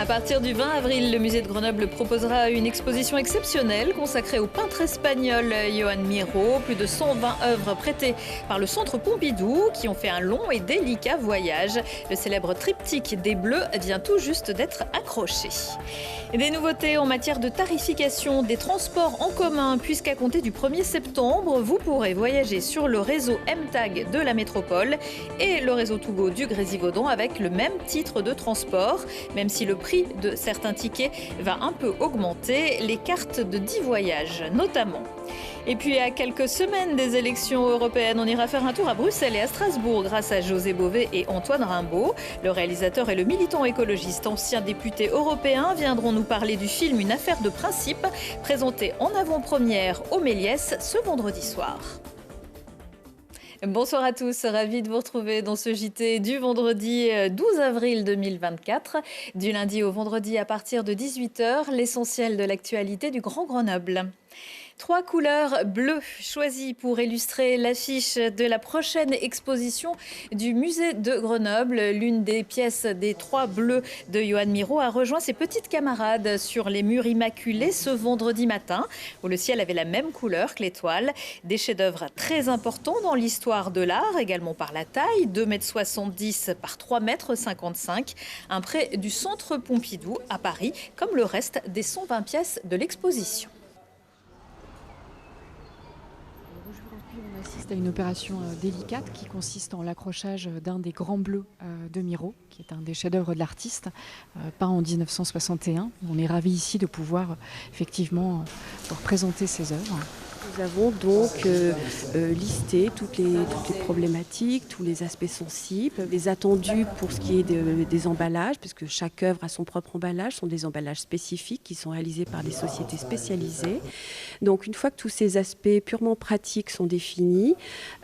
partir du 20 avril, le musée de Grenoble proposera une exposition exceptionnelle consacrée au peintre espagnol Joan Miró. Plus de 120 œuvres prêtées par le Centre Pompidou qui ont fait un long et délicat voyage. Le célèbre triptyque des Bleus vient tout juste d'être accroché. Des nouveautés en matière de tarification des transports en commun, puisqu'à compter du 1er septembre, vous pourrez voyager sur le réseau MTAG de la métropole et le réseau Tougo du Grésivaudan avec le même titre de transport. Même si le prix de certains tickets va un peu augmenter, les cartes de 10 voyages notamment. Et puis à quelques semaines des élections européennes, on ira faire un tour à Bruxelles et à Strasbourg grâce à José Bové et Antoine Rimbaud. Le réalisateur et le militant écologiste, ancien député européen, viendront nous parler du film Une affaire de principe, présenté en avant-première au Méliès ce vendredi soir. Bonsoir à tous, ravi de vous retrouver dans ce JT du vendredi 12 avril 2024. Du lundi au vendredi à partir de 18h, l'essentiel de l'actualité du Grand Grenoble. 3 couleurs bleues choisies pour illustrer l'affiche de la prochaine exposition du musée de Grenoble. L'une des pièces des 3 bleus de Joan Miró a rejoint ses petites camarades sur les murs immaculés ce vendredi matin, où le ciel avait la même couleur que l'étoile. Des chefs-d'œuvre très importants dans l'histoire de l'art, également par la taille, 2,70 m par 3,55 m, un prêt du Centre Pompidou à Paris, comme le reste des 120 pièces de l'exposition. On assiste à une opération délicate qui consiste en l'accrochage d'un des grands bleus de Miró, qui est un des chefs-d'œuvre de l'artiste, peint en 1961. On est ravis ici de pouvoir effectivement représenter ses œuvres. Nous avons donc listé toutes les problématiques, tous les aspects sensibles, les attendus pour ce qui est des emballages, puisque chaque œuvre a son propre emballage, sont des emballages spécifiques qui sont réalisés par des sociétés spécialisées. Donc une fois que tous ces aspects purement pratiques sont définis,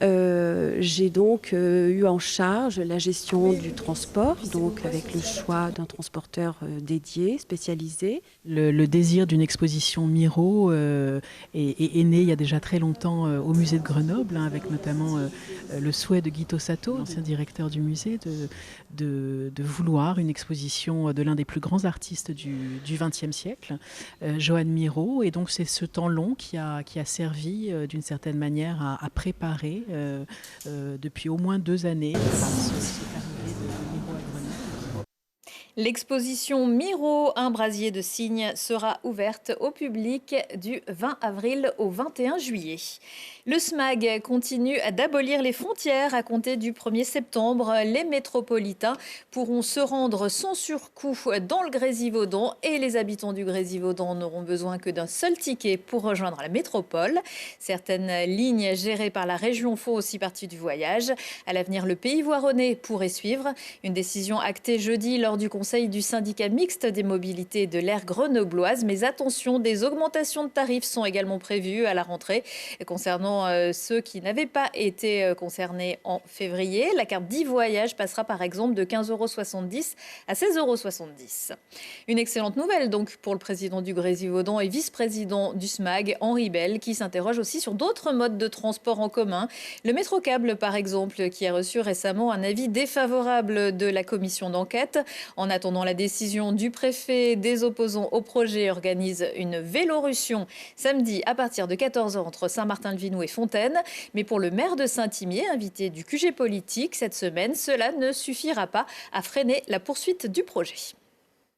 j'ai donc eu en charge la gestion du transport, donc avec le choix d'un transporteur dédié, spécialisé. Le désir d'une exposition Miró est né il y a déjà très longtemps au musée de Grenoble, avec notamment le souhait de Guy Tossato, ancien directeur du musée, de vouloir une exposition de l'un des plus grands artistes du XXe siècle, Joan Miró. Et donc c'est ce temps long qui a servi d'une certaine manière à préparer depuis au moins 2 années cette arrivée de Miró à Grenoble. L'exposition Miró, un brasier de cygne, sera ouverte au public du 20 avril au 21 juillet. Le SMAG continue d'abolir les frontières à compter du 1er septembre. Les métropolitains pourront se rendre sans surcoût dans le Grésivaudan et les habitants du Grésivaudan n'auront besoin que d'un seul ticket pour rejoindre la métropole. Certaines lignes gérées par la région font aussi partie du voyage. À l'avenir, le Pays Voironnais pourrait suivre. Une décision actée jeudi lors du conseil du syndicat mixte des mobilités de l'aire grenobloise. Mais attention, des augmentations de tarifs sont également prévues à la rentrée concernant ceux qui n'avaient pas été concernés en février. La carte 10 voyages passera par exemple de 15,70 € à 16,70 €. Une excellente nouvelle donc pour le président du Grésivaudan et vice-président du SMAG, Henri Bell, qui s'interroge aussi sur d'autres modes de transport en commun. Le métrocable par exemple, qui a reçu récemment un avis défavorable de la commission d'enquête. En attendant la décision du préfet, des opposants au projet organisent une vélorussion samedi à partir de 14 h entre Saint-Martin-le-Vinoux et Fontaine. Mais pour le maire de Saint-Imier, invité du QG politique cette semaine, cela ne suffira pas à freiner la poursuite du projet.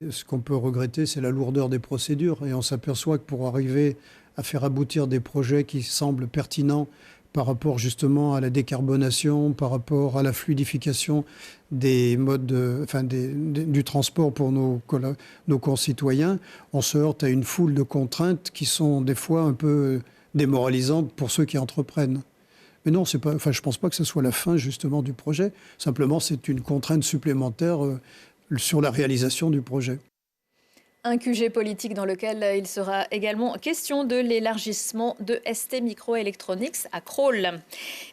Ce qu'on peut regretter, c'est la lourdeur des procédures. Et on s'aperçoit que pour arriver à faire aboutir des projets qui semblent pertinents par rapport justement à la décarbonation, par rapport à la fluidification des modes du transport pour nos concitoyens, on se heurte à une foule de contraintes qui sont des fois un peu démoralisantes pour ceux qui entreprennent. Mais non, je ne pense pas que ce soit la fin justement du projet. Simplement, c'est une contrainte supplémentaire sur la réalisation du projet. Un QG politique dans lequel il sera également question de l'élargissement de ST Microelectronics à Crolles.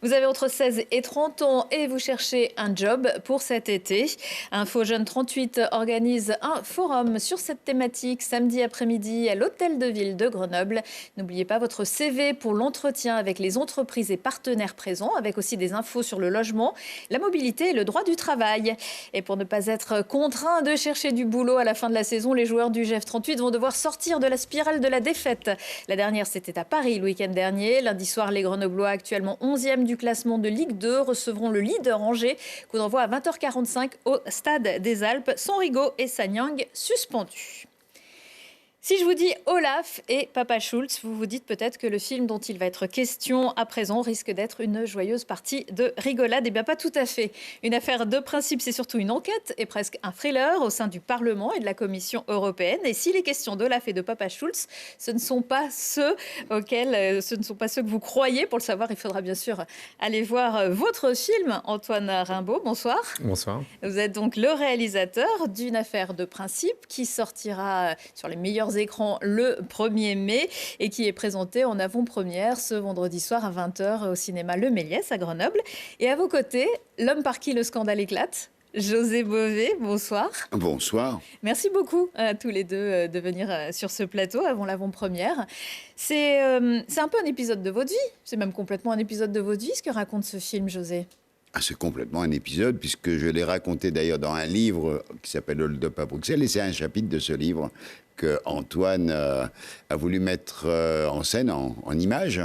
Vous avez entre 16 et 30 ans et vous cherchez un job pour cet été. Info Jeune 38 organise un forum sur cette thématique samedi après-midi à l'Hôtel de Ville de Grenoble. N'oubliez pas votre CV pour l'entretien avec les entreprises et partenaires présents, avec aussi des infos sur le logement, la mobilité et le droit du travail. Et pour ne pas être contraints de chercher du boulot à la fin de la saison, les joueurs du GF 38 vont devoir sortir de la spirale de la défaite. La dernière, c'était à Paris le week-end dernier. Lundi soir, les Grenoblois, actuellement 11e du classement de Ligue 2, recevront le leader Angers. Coup d'envoi à 20h45 au Stade des Alpes. Sonrigo et Sanyang suspendus. Si je vous dis Olaf et Papa Schulz, vous vous dites peut-être que le film dont il va être question à présent risque d'être une joyeuse partie de rigolade. Eh bien, pas tout à fait. Une affaire de principe, c'est surtout une enquête et presque un thriller au sein du Parlement et de la Commission européenne. Et si les questions d'Olaf et de Papa Schulz, ce ne sont pas ceux que vous croyez. Pour le savoir, il faudra bien sûr aller voir votre film, Antoine Rimbaud. Bonsoir. Bonsoir. Vous êtes donc le réalisateur d'une affaire de principe qui sortira sur les meilleurs écrans le 1er mai et qui est présenté en avant-première ce vendredi soir à 20h au cinéma Le Méliès à Grenoble. Et à vos côtés, l'homme par qui le scandale éclate, José Bové, bonsoir. Bonsoir. Merci beaucoup à tous les deux de venir sur ce plateau avant l'avant-première. C'est un peu un épisode de votre vie, c'est même complètement un épisode de votre vie ce que raconte ce film, José. Ah, c'est complètement un épisode, puisque je l'ai raconté d'ailleurs dans un livre qui s'appelle Hold Up à Bruxelles, et c'est un chapitre de ce livre que Antoine a voulu mettre en scène, en images.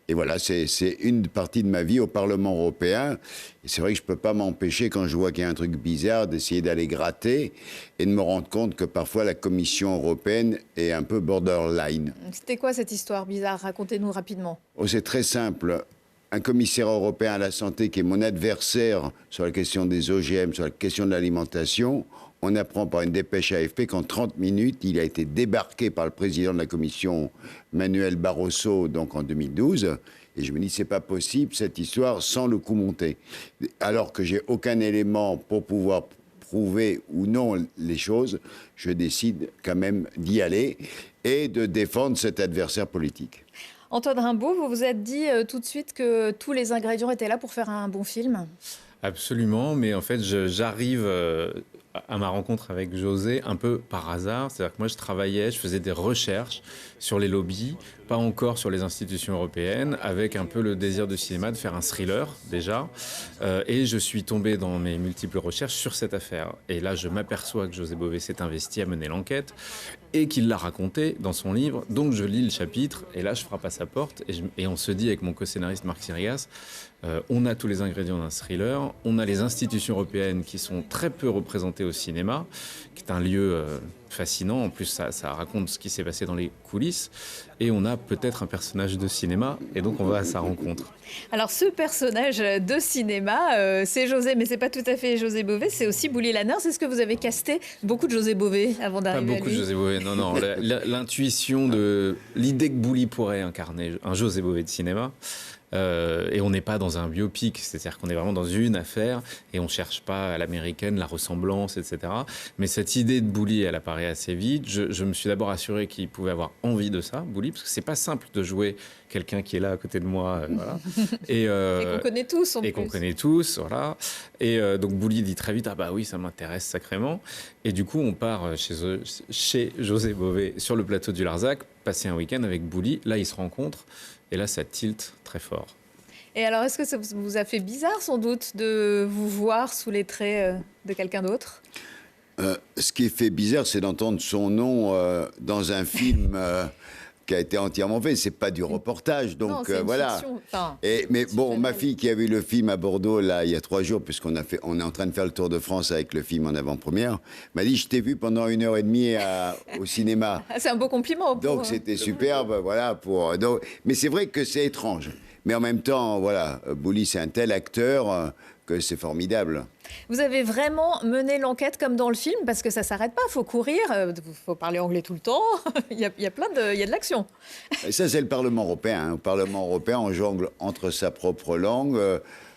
Et voilà, c'est une partie de ma vie au Parlement européen. Et c'est vrai que je ne peux pas m'empêcher, quand je vois qu'il y a un truc bizarre, d'essayer d'aller gratter et de me rendre compte que parfois la Commission européenne est un peu borderline. C'était quoi cette histoire bizarre? Racontez-nous rapidement. Oh, c'est très simple. Un commissaire européen à la santé qui est mon adversaire sur la question des OGM, sur la question de l'alimentation, on apprend par une dépêche AFP qu'en 30 minutes, il a été débarqué par le président de la Commission, Manuel Barroso, donc en 2012. Et je me dis, c'est pas possible, cette histoire, sans le coup monté. Alors que j'ai aucun élément pour pouvoir prouver ou non les choses, je décide quand même d'y aller et de défendre cet adversaire politique. Antoine Rimbaud, vous vous êtes dit tout de suite que tous les ingrédients étaient là pour faire un bon film? Absolument, mais en fait, j'arrive à ma rencontre avec José un peu par hasard. C'est-à-dire que moi, je faisais des recherches sur les lobbies, pas encore sur les institutions européennes, avec un peu le désir de cinéma de faire un thriller, déjà. Et je suis tombé dans mes multiples recherches sur cette affaire. Et là, je m'aperçois que José Bové s'est investi à mener l'enquête et qu'il l'a raconté dans son livre. Donc, je lis le chapitre et là, je frappe à sa porte et on se dit avec mon co-scénariste Marc Sirigas, on a tous les ingrédients d'un thriller, on a les institutions européennes qui sont très peu représentées au cinéma, qui est un lieu fascinant. En plus, ça raconte ce qui s'est passé dans les coulisses. Et on a peut-être un personnage de cinéma, et donc on va à sa rencontre. Alors, ce personnage de cinéma, c'est José, mais c'est pas tout à fait José Bové, c'est aussi Bouli Lanners. C'est ce que vous avez casté beaucoup de José Bové avant d'arriver à lui? Pas beaucoup de José Bové, non. L'intuition de l'idée que Bouli pourrait incarner un José Bové de cinéma. Et on n'est pas dans un biopic, c'est-à-dire qu'on est vraiment dans une affaire et on ne cherche pas à l'américaine la ressemblance, etc. Mais cette idée de Bouli, elle apparaît assez vite. Je me suis d'abord assuré qu'il pouvait avoir envie de ça, Bouli, parce que c'est pas simple de jouer quelqu'un qui est là à côté de moi, voilà. Et qu'on connaît tous, qu'on connaît tous, voilà. Et donc Bouli dit très vite, ah bah oui, ça m'intéresse sacrément. Et du coup, on part chez José Bové sur le plateau du Larzac, passer un week-end avec Bouli. Là, ils se rencontrent. Et là, ça tilte très fort. Et alors, est-ce que ça vous a fait bizarre, sans doute, de vous voir sous les traits de quelqu'un d'autre? Ce qui fait bizarre, c'est d'entendre son nom dans un film qui a été entièrement fait. C'est pas du reportage, donc non, voilà. Enfin, mais bon, ma fille qui a vu le film à Bordeaux là il y a 3 jours, puisqu'on est en train de faire le tour de France avec le film en avant-première, m'a dit je t'ai vu pendant 1h30 au cinéma. C'est un beau compliment. Donc c'était superbe, voilà. Mais c'est vrai que c'est étrange. Mais en même temps, voilà, Bouli c'est un tel acteur que c'est formidable. Vous avez vraiment mené l'enquête comme dans le film, parce que ça ne s'arrête pas, il faut courir, il faut parler anglais tout le temps, il y a de l'action. Et ça, c'est le Parlement européen. Au Parlement européen, on jongle entre sa propre langue,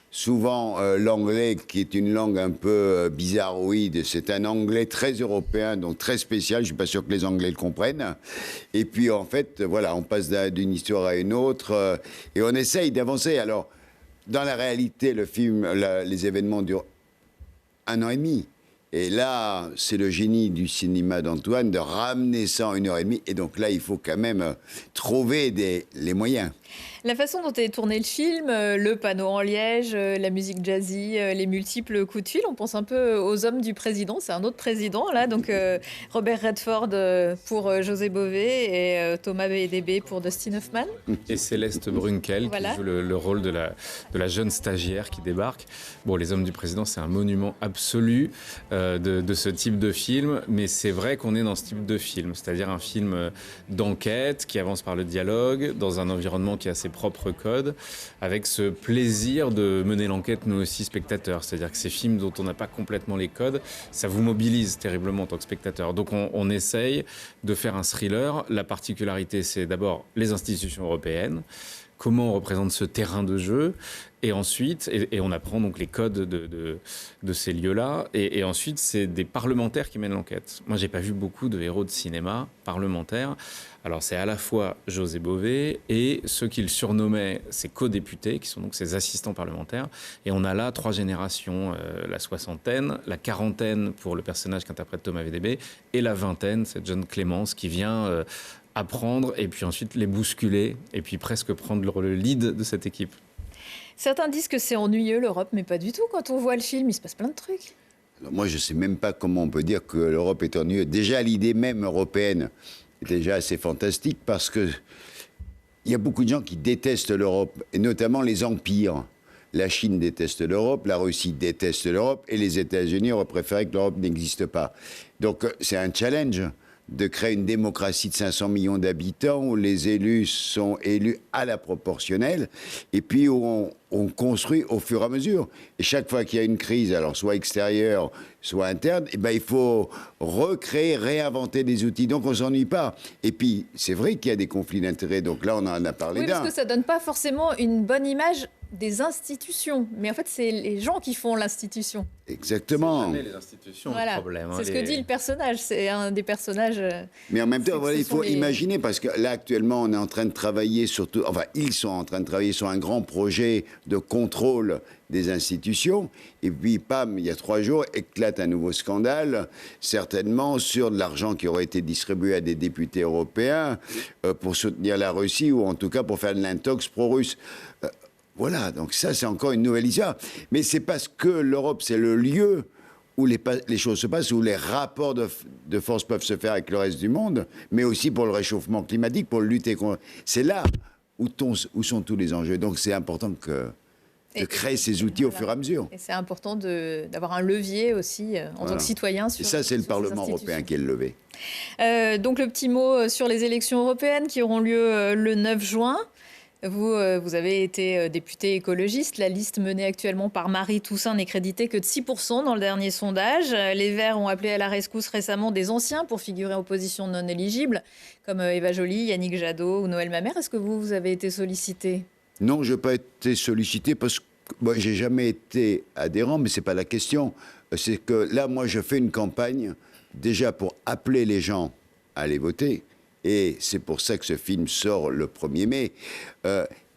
souvent l'anglais, qui est une langue un peu bizarroïde, c'est un anglais très européen, donc très spécial. Je ne suis pas sûr que les Anglais le comprennent. Et puis, en fait, voilà, on passe d'une histoire à une autre et on essaye d'avancer. Alors, dans la réalité, le film, les événements durent 1 an et demi. Et là, c'est le génie du cinéma d'Antoine de ramener ça en 1 heure et demie. Et donc là, il faut quand même trouver les moyens. La façon dont est tourné le film, le panneau en liège, la musique jazzy, les multiples coups de fil, on pense un peu aux hommes du président. C'est un autre président, là. Donc, Robert Redford pour José Bové et Thomas Bédébé pour Dustin Hoffman. Et Céleste Brunkel, Voilà. qui joue le rôle de la jeune stagiaire qui débarque. Bon, Les Hommes du Président, c'est un monument absolu de ce type de film. Mais c'est vrai qu'on est dans ce type de film. C'est-à-dire un film d'enquête qui avance par le dialogue, dans un environnement qui a ses propres codes, avec ce plaisir de mener l'enquête nous aussi spectateurs. C'est-à-dire que ces films dont on n'a pas complètement les codes, ça vous mobilise terriblement en tant que spectateur. Donc on essaye de faire un thriller. La particularité, c'est d'abord les institutions européennes, comment on représente ce terrain de jeu, et ensuite, et on apprend donc les codes de ces lieux-là, et ensuite c'est des parlementaires qui mènent l'enquête. Moi, j'ai pas vu beaucoup de héros de cinéma parlementaires. Alors c'est à la fois José Bové et ceux qu'il surnommait ses co-députés, qui sont donc ses assistants parlementaires, et on a là 3 générations, la soixantaine, la quarantaine pour le personnage qu'interprète Thomas Bédébé, et la vingtaine, cette jeune Clémence qui vient apprendre, et puis ensuite les bousculer, et puis presque prendre le lead de cette équipe. Certains disent que c'est ennuyeux, l'Europe, mais pas du tout. Quand on voit le film, il se passe plein de trucs. Alors moi, je ne sais même pas comment on peut dire que l'Europe est ennuyeuse. Déjà, l'idée même européenne est déjà assez fantastique parce que il y a beaucoup de gens qui détestent l'Europe, et notamment les empires. La Chine déteste l'Europe, la Russie déteste l'Europe, et les États-Unis auraient préféré que l'Europe n'existe pas. Donc, c'est un challenge de créer une démocratie de 500 millions d'habitants où les élus sont élus à la proportionnelle et puis où on construit au fur et à mesure. Et chaque fois qu'il y a une crise, alors soit extérieure, soit interne, eh ben, il faut recréer, réinventer des outils. Donc on ne s'ennuie pas. Et puis, c'est vrai qu'il y a des conflits d'intérêts. Donc là, on en a parlé d'un. Oui, parce que ça ne donne pas forcément une bonne image des institutions. Mais en fait, c'est les gens qui font l'institution. Exactement. C'est jamais les institutions Voilà. le problème. C'est ce que dit le personnage. C'est un des personnages. Mais en même temps, c'est que voilà, ce il faut sont les- imaginer, parce que là, actuellement, on est en train de travailler surtout, enfin, ils sont en train de travailler sur un grand projet de contrôle des institutions. Et puis, pam, il y a 3 jours, éclate un nouveau scandale, certainement sur de l'argent qui aurait été distribué à des députés européens pour soutenir la Russie, ou en tout cas pour faire de l'intox pro-russe. Voilà, donc ça, c'est encore une nouvelle histoire. Mais c'est parce que l'Europe, c'est le lieu où les choses se passent, où les rapports de force peuvent se faire avec le reste du monde, mais aussi pour le réchauffement climatique, pour lutter contre... C'est là où sont tous les enjeux. Donc c'est important de créer ces outils au fur et à mesure. Et c'est important d'avoir un levier aussi en tant que citoyen. Et ça, c'est le sur ces Parlement institutions. européen qui est le levé. Donc le petit mot sur les élections européennes qui auront lieu le 9 juin. Vous avez été député écologiste. La liste menée actuellement par Marie Toussaint n'est créditée que de 6% dans le dernier sondage. Les Verts ont appelé à la rescousse récemment des anciens pour figurer en position non éligible, comme Eva Joly, Yannick Jadot ou Noël Mamère. Est-ce que vous avez été sollicité ? Non, je n'ai pas été sollicité parce que j'ai jamais été adhérent, mais ce n'est pas la question. C'est que là, moi, je fais une campagne déjà pour appeler les gens à aller voter. Et c'est pour ça que ce film sort le 1er mai.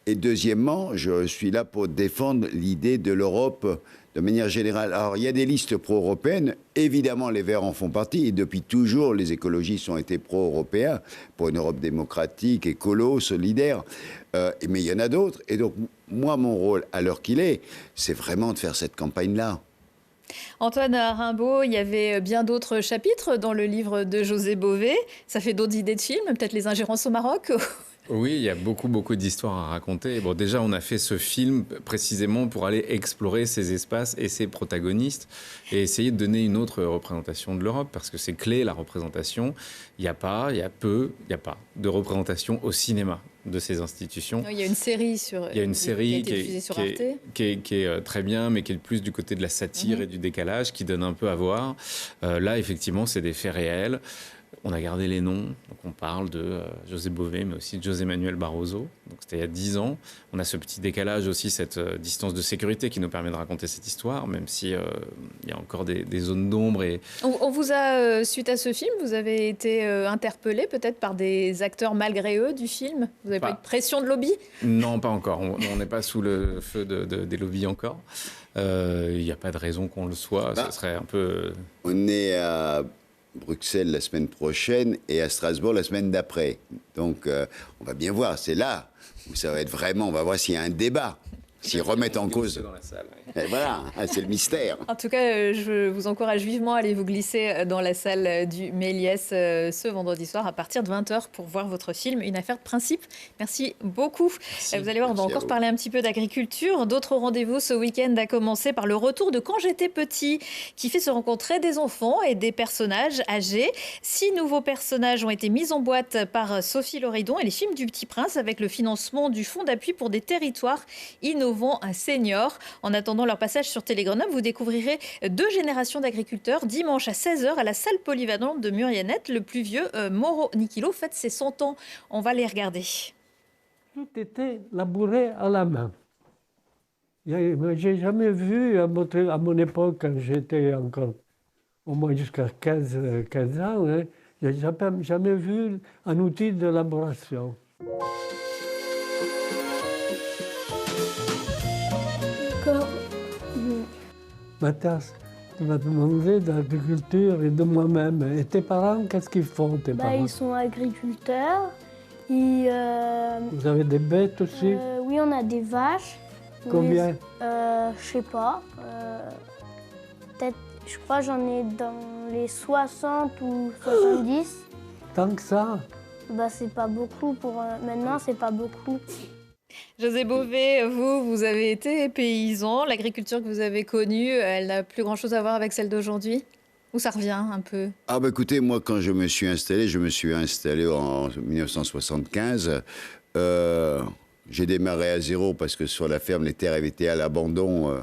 Et deuxièmement, je suis là pour défendre l'idée de l'Europe de manière générale. Alors, il y a des listes pro-européennes. Évidemment, les Verts en font partie. Et depuis toujours, les écologistes ont été pro-européens, pour une Europe démocratique, écolo, solidaire. Mais il y en a d'autres. Et donc, moi, mon rôle, à l'heure qu'il est, c'est vraiment de faire cette campagne-là. Antoine Rimbaud, il y avait bien d'autres chapitres dans le livre de José Bové. Ça fait d'autres idées de films, peut-être Les Ingérences au Maroc. Oui, il y a beaucoup d'histoires à raconter. Bon, déjà, on a fait ce film précisément pour aller explorer ces espaces et ces protagonistes et essayer de donner une autre représentation de l'Europe, parce que c'est clé, la représentation. Il y a pas de représentation au cinéma de ces institutions. Il y a une série qui a été diffusée sur Arte. qui est très bien, mais qui est plus du côté de la satire et du décalage, qui donne un peu à voir. Là, effectivement, c'est des faits réels. On a gardé les noms, donc on parle de José Bové, mais aussi de José Manuel Barroso. Donc c'était il y a 10 ans. On a ce petit décalage aussi, cette distance de sécurité qui nous permet de raconter cette histoire, même si il y a encore des zones d'ombre. On vous a, suite à ce film, vous avez été interpellé peut-être par des acteurs malgré eux du film? Vous n'avez pas eu de pression de lobby? Non, pas encore. On n'est pas sous le feu des lobbies encore. Il n'y a pas de raison qu'on le soit. Ça serait un peu... On est à Bruxelles la semaine prochaine et à Strasbourg la semaine d'après. Donc, on va bien voir. C'est là où ça va être vraiment... On va voir s'il y a un débat. S'ils remettent en cause. Dans la salle, Et voilà, c'est le mystère. En tout cas, je vous encourage vivement à aller vous glisser dans la salle du Méliès ce vendredi soir à partir de 20h pour voir votre film, Une affaire de principe. Merci beaucoup. Merci. Vous allez voir, on va encore parler un petit peu d'agriculture. D'autres rendez-vous ce week-end, à commencer par le retour de Quand j'étais petit, qui fait se rencontrer des enfants et des personnages âgés. 6 nouveaux personnages ont été mis en boîte par Sophie Loridon et les films du Petit Prince avec le financement du Fonds d'appui pour des territoires innovants un senior. En attendant leur passage sur Télé Grenoble, vous découvrirez 2 générations d'agriculteurs dimanche à 16h à la salle polyvalente de Muriennette. Le plus vieux, Mauro Nikilo, fête ses 100 ans. On va les regarder. Tout était labouré à la main. J'ai jamais vu, à mon époque, quand j'étais encore au moins jusqu'à 15 ans, hein, j'ai jamais vu un outil de laboration. Mathias, tu vas demander de l'agriculture et de moi-même. Et tes parents, qu'est-ce qu'ils font, tes parents? Ils sont agriculteurs. Vous avez des bêtes aussi? Oui, on a des vaches. Combien? Je sais pas. Peut-être, je crois j'en ai dans les 60 ou 70. Tant que ça? C'est pas beaucoup pour maintenant, c'est pas beaucoup. José Bové, vous avez été paysan. L'agriculture que vous avez connue, elle n'a plus grand-chose à voir avec celle d'aujourd'hui? Ou ça revient un peu? Écoutez, moi, quand je me suis installé en 1975. J'ai démarré à zéro parce que sur la ferme, les terres avaient été à l'abandon.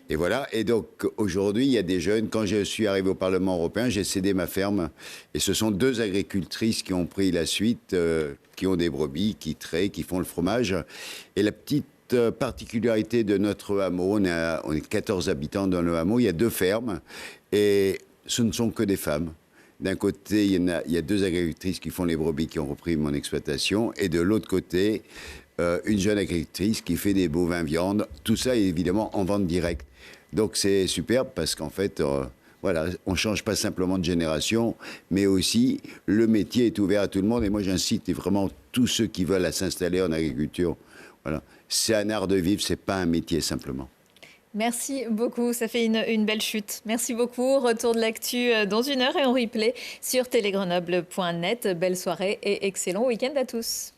Et voilà. Et donc, aujourd'hui, il y a des jeunes. Quand je suis arrivé au Parlement européen, j'ai cédé ma ferme. Et ce sont 2 agricultrices qui ont pris la suite, qui ont des brebis, qui traient, qui font le fromage. Et la petite particularité de notre hameau, on est 14 habitants dans le hameau, il y a 2 fermes. Et ce ne sont que des femmes. D'un côté, il y a 2 agricultrices qui font les brebis, qui ont repris mon exploitation. Et de l'autre côté, une jeune agricultrice qui fait des bovins viande. Tout ça est évidemment en vente directe. Donc c'est superbe parce qu'en fait, voilà, on ne change pas simplement de génération, mais aussi le métier est ouvert à tout le monde. Et moi, j'incite vraiment tous ceux qui veulent s'installer en agriculture. Voilà. C'est un art de vivre, ce n'est pas un métier simplement. Merci beaucoup, ça fait une belle chute. Merci beaucoup. Retour de l'actu dans 1 heure et en replay sur télégrenoble.net. Belle soirée et excellent week-end à tous.